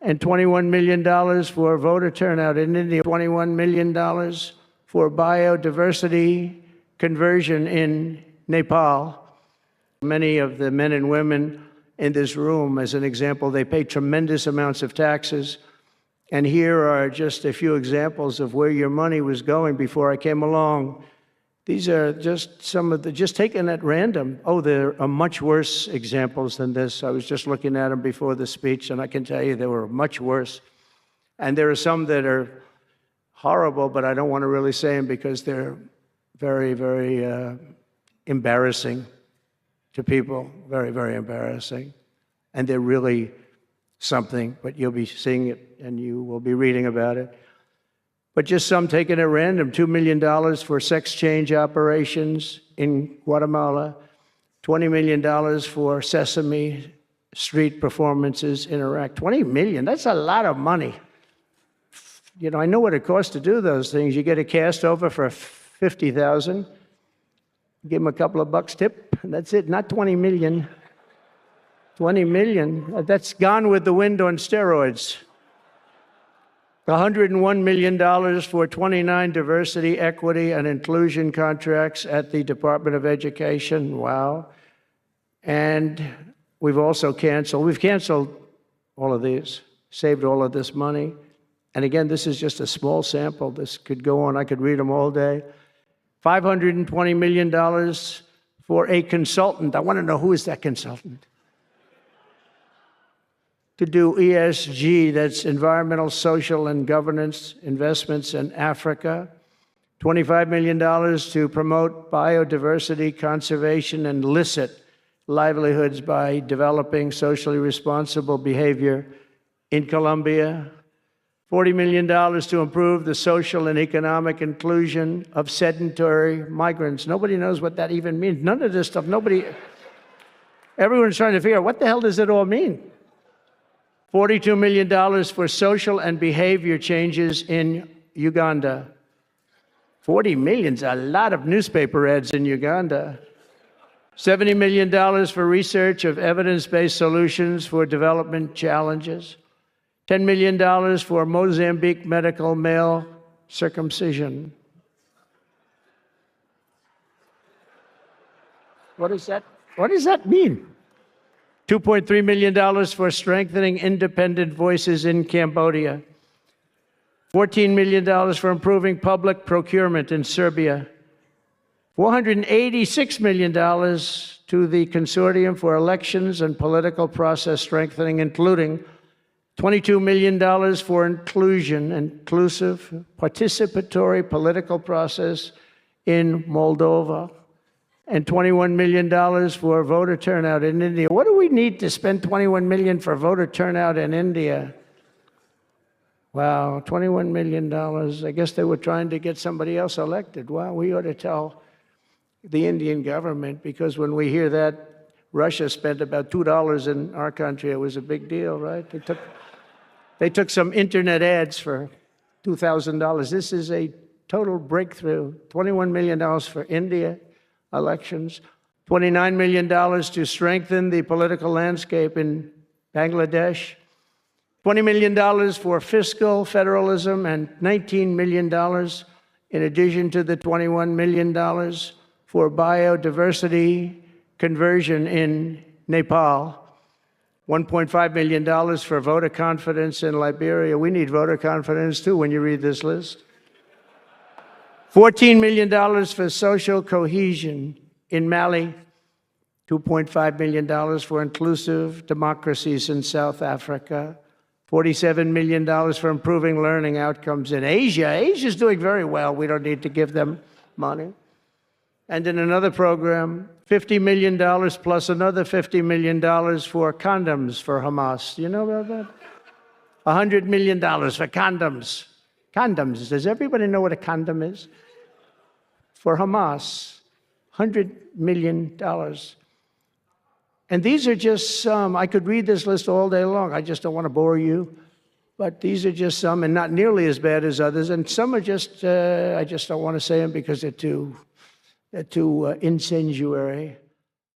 and $21 million for voter turnout in India, $21 million for biodiversity conversion in Nepal. Many of the men and women in this room, as an example, they pay tremendous amounts of taxes. And here are just a few examples of where your money was going before I came along. These are just some of the, just taken at random. Oh, there are much worse examples than this. I was just looking at them before the speech, and I can tell you they were much worse. And there are some that are horrible, but I don't want to really say them because they're very, very embarrassing to people. Very, very embarrassing. And they're really something, but you'll be seeing it and you will be reading about it. But just some taken at random, $2 million for sex change operations in Guatemala, $20 million for Sesame Street performances in Iraq. $20 million, that's a lot of money. You know, I know what it costs to do those things. You get a cast over for $50,000, give them a couple of bucks tip, and that's it, not $20 million. $20 million, that's Gone with the Wind on steroids. $101 million for 29 diversity, equity, and inclusion contracts at the Department of Education. Wow. And we've canceled all of these, saved all of this money. And again, this is just a small sample. This could go on. I could read them all day. $520 million for a consultant. I want to know who is that consultant? To do ESG, that's environmental, social, and governance investments in Africa. $25 million to promote biodiversity conservation and illicit livelihoods by developing socially responsible behavior in Colombia. $40 million to improve the social and economic inclusion of sedentary migrants. Nobody knows what that even means. None of this stuff, everyone's trying to figure out what the hell does it all mean? $42 million for social and behavior changes in Uganda. 40 million's a lot of newspaper ads in Uganda. $70 million for research of evidence-based solutions for development challenges. $10 million for Mozambique medical male circumcision. What does that mean? $2.3 million for strengthening independent voices in Cambodia. $14 million for improving public procurement in Serbia. $486 million to the Consortium for Elections and Political Process Strengthening, including $22 million for inclusive, participatory political process in Moldova. And $21 million for voter turnout in India. What do we need to spend $21 million for voter turnout in India? Wow, $21 million. I guess they were trying to get somebody else elected. Wow, we ought to tell the Indian government, because when we hear that Russia spent about $2 in our country, it was a big deal, right? They took some internet ads for $2,000. This is a total breakthrough. $21 million for India elections, $29 million to strengthen the political landscape in Bangladesh, $20 million for fiscal federalism, and $19 million in addition to the $21 million for biodiversity conversion in Nepal, $1.5 million for voter confidence in Liberia. We need voter confidence too when you read this list. $14 million for social cohesion in Mali, $2.5 million for inclusive democracies in South Africa, $47 million for improving learning outcomes in Asia. Asia's doing very well. We don't need to give them money. And in another program, $50 million plus another $50 million for condoms for Hamas. Do you know about that? $100 million for condoms. Condoms. Does everybody know what a condom is? For Hamas, $100 million. And these are just some. I could read this list all day long. I just don't want to bore you. But these are just some, and not nearly as bad as others. And some are just, I just don't want to say them because they're too incendiary.